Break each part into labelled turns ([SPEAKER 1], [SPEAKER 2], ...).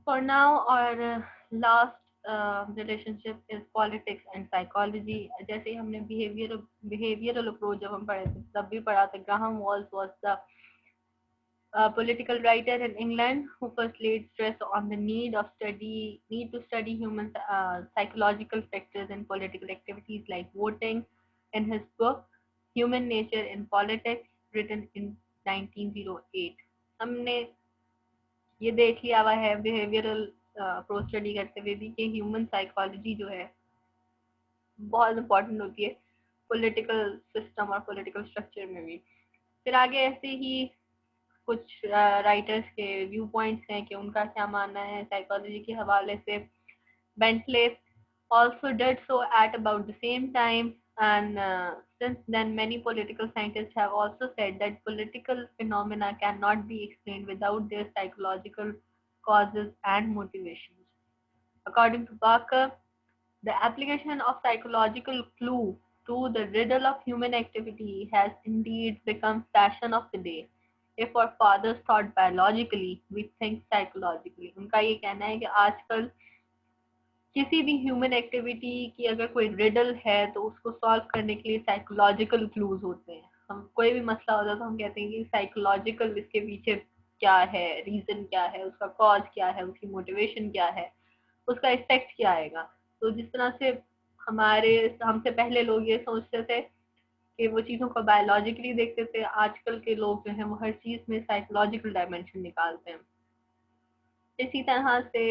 [SPEAKER 1] For now, our last relationship is politics and psychology. جیسے ہم نے behavioral approach جب ہم پڑھے تھے تب بھی پڑھا تھا. Graham Walsh was the political writer in England who first laid stress on the need to study human psychological factors in political activities like voting. In his book Human Nature in Politics, written in 1908, ہم نے یہ دیکھ لیا ہوا ہے behavioural approach study کرتے ہوئے بھی کہ ہیومن سائیکالوجی جو ہے بہت امپورٹنٹ ہوتی ہے پولیٹیکل سسٹم اور پولیٹیکل اسٹرکچر میں بھی. پھر آگے ایسے ہی کچھ رائٹرس کے ویو پوائنٹس ہیں کہ ان کا کیا ماننا ہے سائیکالوجی کے حوالے سے. بینٹلے also did so at about the same time, and since then many political scientists have also said that political phenomena cannot be explained without their psychological causes and motivations. According to Barker, the application of psychological clue to the riddle of human activity has indeed become fashion of the day. If our fathers thought biologically, we think psychologically. ان کا یہ کہنا ہے کہ آج کل کسی بھی human activity کی اگر کوئی ریڈل ہے تو اس کو سالو کرنے کے لیے سائیکولوجیکل کلوز ہوتے ہیں. ہم کوئی بھی مسئلہ ہوتا ہے تو ہم کہتے ہیں کہ سائیکولوجیکل اس کے پیچھے کیا ہے, ریزن کیا ہے, اس کا کاز کیا ہے, اس کی موٹیویشن کیا ہے, اس کا افیکٹ کیا آئے گا. تو جس طرح سے ہم سے پہلے لوگ یہ سوچتے تھے کہ وہ چیزوں کو بایولوجیکلی دیکھتے تھے, آج کل کے لوگ جو ہیں وہ ہر چیز میں سائیکولوجیکل ڈائمینشن نکالتے ہیں. اسی طرح سے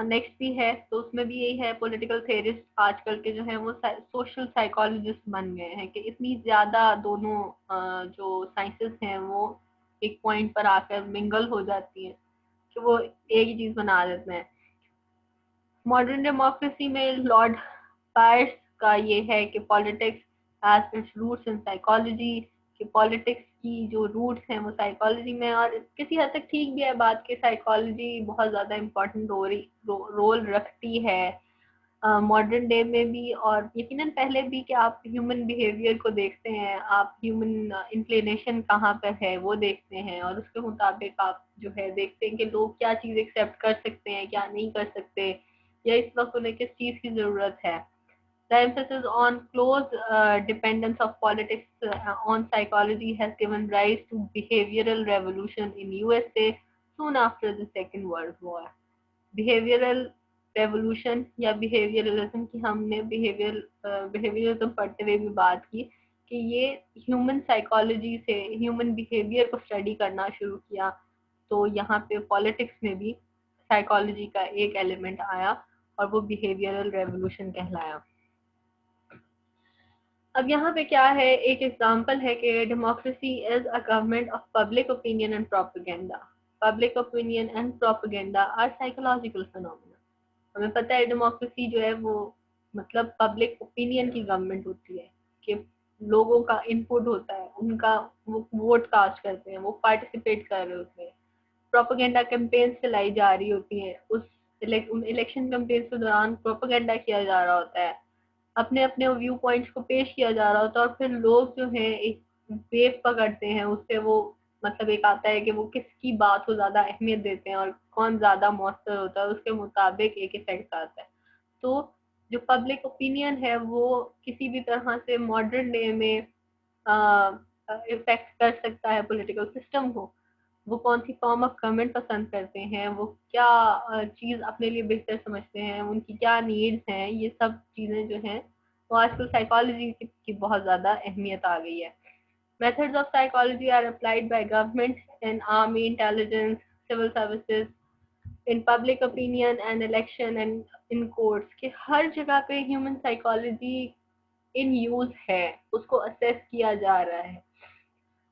[SPEAKER 1] نیکسٹ بھی ہے تو اس میں بھی یہی ہے, پولیٹیکل تھیورسٹ آج کل کے جو ہیں وہ سوشل سائیکالوجسٹ بن گئے ہیں کہ اتنی زیادہ دونوں جو سائنسز ہیں وہ ایک پوائنٹ پر آ کر منگل ہو جاتی ہیں کہ وہ ایک ہی چیز بنا دیتے ہیں. ماڈرن ڈیموکریسی میں لارڈ پائرس کا یہ ہے کہ politics has its roots in psychology, کہ پالیٹکس کی جو روٹس ہیں وہ سائیکالوجی میں, اور کسی حد تک ٹھیک بھی ہے بات کہ سائیکالوجی بہت زیادہ امپورٹنٹ رول رکھتی ہے ماڈرن ڈے میں بھی, اور یقیناً پہلے بھی کہ آپ ہیومن بیہیویئر کو دیکھتے ہیں, آپ ہیومن انکلینیشن کہاں پر ہے وہ دیکھتے ہیں, اور اس کے مطابق آپ جو ہے دیکھتے ہیں کہ لوگ کیا چیز ایکسیپٹ کر سکتے ہیں کیا نہیں کر سکتے, یا اس وقت انہیں کس چیز کی ضرورت ہے. The emphasis on close dependence of politics on psychology has given rise to behavioral revolution in USA soon after the Second World War. Behavioral revolution یا behavioralism کی ہم نے behavioralism پڑھتے ہوئے بھی بات کی کہ یہ ہیومن سائیکالوجی سے ہیومن بیہیویئر کو اسٹڈی کرنا شروع کیا, تو یہاں پہ پالیٹکس میں بھی سائیکالوجی کا ایک ایلیمنٹ آیا اور وہ بیہیویئرل ریولوشن کہلایا. اب یہاں پہ کیا ہے, ایک ایگزامپل ہے کہ democracy is a government of public opinion and propaganda. Public opinion and propaganda are psychological phenomena. ہمیں پتہ ہے ڈیموکریسی جو ہے وہ مطلب پبلک اوپینین کی گورنمنٹ ہوتی ہے کہ لوگوں کا انپٹ ہوتا ہے, ان کا وہ ووٹ کاسٹ کرتے ہیں, وہ پارٹیسپیٹ کر رہے ہوتے ہیں, پروپیگنڈا کیمپین چلائی جا رہی ہوتی ہیں, اس الیکشن کیمپین کے دوران پروپیگنڈا کیا جا رہا ہوتا ہے, اپنے اپنے ویو پوائنٹس کو پیش کیا جا رہا ہوتا ہے, اور پھر لوگ جو ہیں ایک ویو پکڑتے ہیں, اس سے وہ مطلب ایک آتا ہے کہ وہ کس کی بات کو زیادہ اہمیت دیتے ہیں اور کون زیادہ مؤثر ہوتا ہے, اس کے مطابق ایک افیکٹ آتا ہے. تو جو پبلک اوپینین ہے وہ کسی بھی طرح سے ماڈرن ڈے میں افیکٹ کر سکتا ہے پولیٹیکل سسٹم کو. وہ کون سی فارم آف گورنمنٹ پسند کرتے ہیں, وہ کیا چیز اپنے لیے بہتر سمجھتے ہیں, ان کی کیا نیڈس ہیں, یہ سب چیزیں جو ہیں وہ آج کل سائیکالوجی کی بہت زیادہ اہمیت آ گئی ہے. Methods of psychology are applied by governments in army, intelligence, civil services, in public opinion and election and in courts. کہ ہر جگہ پہ human psychology in use ہے, اس کو assess کیا جا رہا ہے.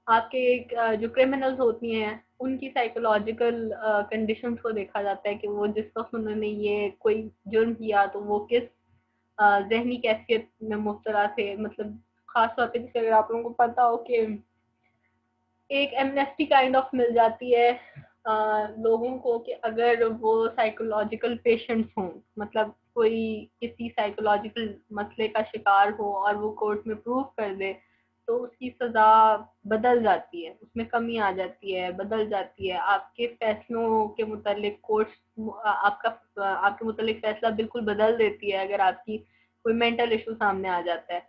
[SPEAKER 1] آپ کے جو کرمنلز ہوتی ہیں ان کی سائیکولوجیکل کنڈیشنز کو دیکھا جاتا ہے کہ وہ جس وقت انہوں نے یہ کوئی جرم کیا تو وہ کس ذہنی کیفیت میں مبتلا تھے. مطلب خاص طور پہ جیسے اگر آپ لوگوں کو پتا ہو کہ ایک ایمنیسٹی کائنڈ آف مل جاتی ہے لوگوں کو کہ اگر وہ سائیکولوجیکل پیشنٹس ہوں, مطلب کوئی کسی سائیکولوجیکل مسئلے کا شکار ہو اور وہ کورٹ میں پروف کر دے تو اس کی سزا بدل جاتی ہے, اس میں کمی آ جاتی ہے, بدل جاتی ہے. آپ کے فیصلوں کے متعلق کورٹ آپ کے متعلق فیصلہ بالکل بدل دیتی ہے اگر آپ کی کوئی مینٹل ایشو سامنے آ جاتا ہے.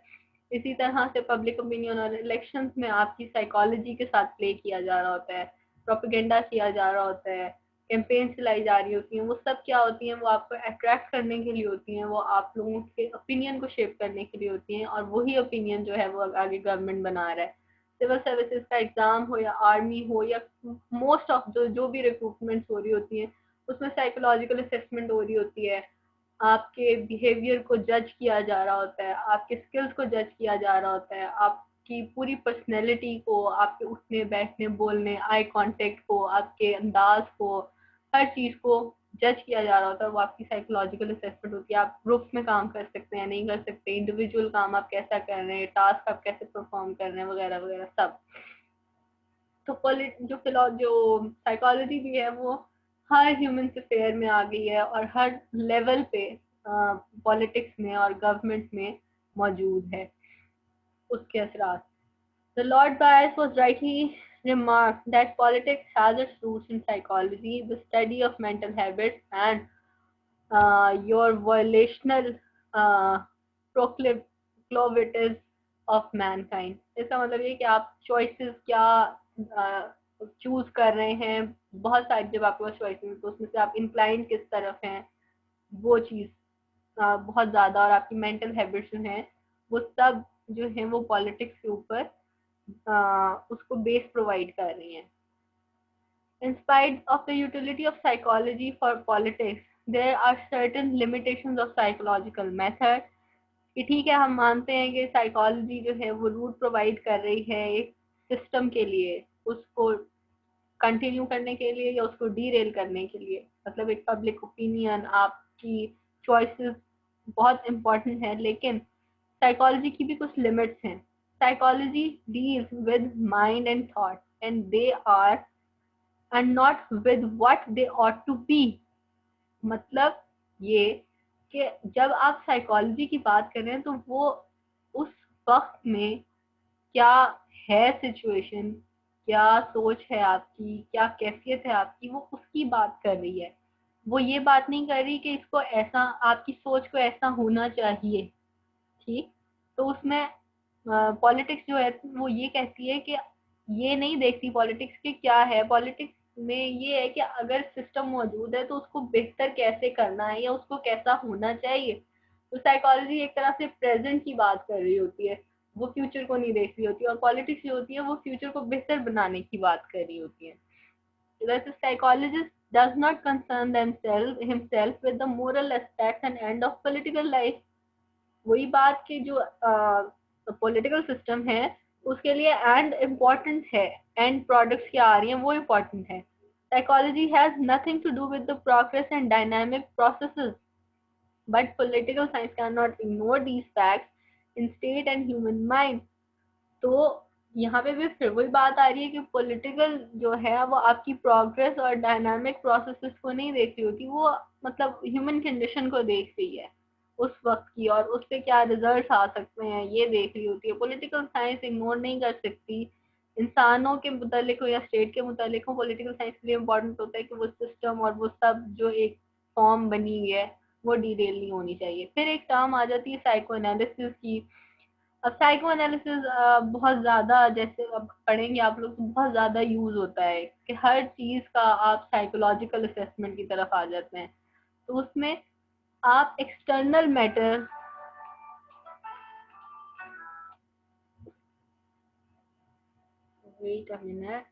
[SPEAKER 1] اسی طرح سے پبلک اوپینین اور الیکشنز میں آپ کی سائیکالوجی کے ساتھ پلے کیا جا رہا ہوتا ہے, پروپیگنڈا کیا جا رہا ہوتا ہے, کیمپین چلائی جا رہی ہوتی ہیں. وہ سب کیا ہوتی ہیں, وہ آپ کو اٹریکٹ کرنے کے لیے ہوتی ہیں, وہ آپ لوگوں کے اوپینین کو شیپ کرنے کے لیے ہوتی ہیں, اور وہی اوپینین جو ہے وہ آگے گورنمنٹ بنا رہا ہے. سول سروسز کا ایگزام ہو یا آرمی ہو یا موسٹ آف جو بھی ریکروٹمنٹس ہو رہی ہوتی ہیں, اس میں سائیکولوجیکل اسیسمنٹ ہو رہی ہوتی ہے. آپ کے بیہیویئر کو جج کیا جا رہا ہوتا ہے, آپ کے اسکلز کو جج کیا جا رہا ہوتا ہے, آپ کی پوری پرسنالٹی کو, آپ کے اٹھنے بیٹھنے بولنے آئی کانٹیکٹ کو, آپ کے انداز کو, ہر چیز کو جج کیا جا رہا ہوتا ہے. وہ آپ کی سائیکولوجیکل اسیسمنٹ ہوتی ہے. آپ گروپس میں کام کر سکتے ہیں, نہیں کر سکتے, انڈیویجول کام آپ کیسا کر رہے ہیں, ٹاسک آپ کیسے پرفارم کر رہے ہیں, وغیرہ وغیرہ سب. تو جو سائیکالوجی بھی ہے وہ ہر ہیومن افیئر میں آ گئی ہے, اور ہر لیول پہ پالیٹکس میں اور گورنمنٹ میں موجود ہے اس کے اثرات. The Lord Byron was rightly remarked that politics has its roots in psychology, the study of mental habits and your violational uh, proclivities of mankind. اس کا مطلب یہ کہ آپ چوائسیز کیا چوز کر رہے ہیں. بہت ساری جب آپ کے پاس چوائسیز تو اس میں سے آپ انکلائن کس طرف ہیں, وہ چیز بہت زیادہ, اور آپ کی مینٹل ہیبٹس جو ہیں وہ سب جو ہیں وہ پالیٹکس کے اوپر اس کو بیس پرووائڈ کر رہی ہیں. In spite of the utility of psychology for politics, there are certain limitations of psychological method. کہ ٹھیک ہے, ہم مانتے ہیں کہ سائیکالوجی جو ہے وہ روٹ پرووائڈ کر رہی ہے ایک سسٹم کے لیے, اس کو کنٹینیو کرنے کے لیے یا اس کو ڈی ریل کرنے کے لیے. مطلب ایک پبلک اوپینین, آپ کی چوائسیز بہت امپورٹنٹ ہے, لیکن سائیکالوجی کی بھی کچھ لمٹس ہیں. Psychology deals with mind and thought, and they are and not with what they ought to be. مطلب یہ کہ جب آپ سائیکالوجی کی بات کر رہے ہیں تو وہ اس وقت میں کیا ہے سچویشن, کیا سوچ ہے آپ کی, کیا کیفیت ہے آپ کی, وہ اس کی بات کر رہی ہے. وہ یہ بات نہیں کر رہی کہ اس کو ایسا, آپ کی سوچ کو ایسا ہونا چاہیے. ٹھیک, تو اس میں پالیٹکس جو ہے وہ یہ کہتی ہے کہ یہ نہیں دیکھتی پالیٹکس کہ کیا ہے. پالیٹکس میں یہ ہے کہ اگر سسٹم موجود ہے تو اس کو بہتر کیسے کرنا ہے یا اس کو کیسا ہونا چاہیے. تو سائیکالوجی ایک طرح سے پریزنٹ کی بات کر رہی ہوتی ہے, وہ فیوچر کو نہیں دیکھ رہی ہوتی, اور پالیٹکس جو ہوتی ہے وہ فیوچر کو بہتر بنانے کی بات کر رہی ہوتی ہے. Psychologist does not concern himself with the moral aspects and end of political life. وہی بات کہ جو پولیٹیکل سسٹم ہے اس کے لیے اینڈ امپورٹنٹ ہے, اینڈ پروڈکٹس کیا آ رہی ہیں وہ امپورٹنٹ ہے. Psychology has nothing to do with the progress and dynamic processes, but political science cannot ignore these facts in state and human mind. تو یہاں پہ بھی پھر وہی بات آ رہی ہے کہ پولیٹیکل جو ہے وہ آپ کی پروگرس اور ڈائنامک پروسیسز کو نہیں دیکھ رہی ہوتی, وہ مطلب ہیومن کنڈیشن کو دیکھ رہی ہے اس وقت کی, اور اس سے کیا ریزلٹس آ سکتے ہیں یہ دیکھ رہی ہوتی ہے. پولیٹیکل سائنس اگنور نہیں کر سکتی, انسانوں کے متعلق ہو یا اسٹیٹ کے متعلق ہو. پولیٹیکل سائنس کے لیے امپورٹنٹ ہوتا ہے کہ وہ سسٹم اور وہ سب جو ایک فارم بنی ہوئی ہے وہ ڈیٹیل نہیں ہونی چاہیے. پھر ایک ٹرم آ جاتی ہے سائیکو انالیسس کی. اب سائیکو انالیسز بہت زیادہ, جیسے اب پڑھیں گے آپ لوگ, تو بہت زیادہ یوز ہوتا ہے کہ ہر چیز کا آپ سائیکولوجیکل اسیسمنٹ کی طرف آ جاتے ہیں. تو اس میں آپ external matter, wait a minute,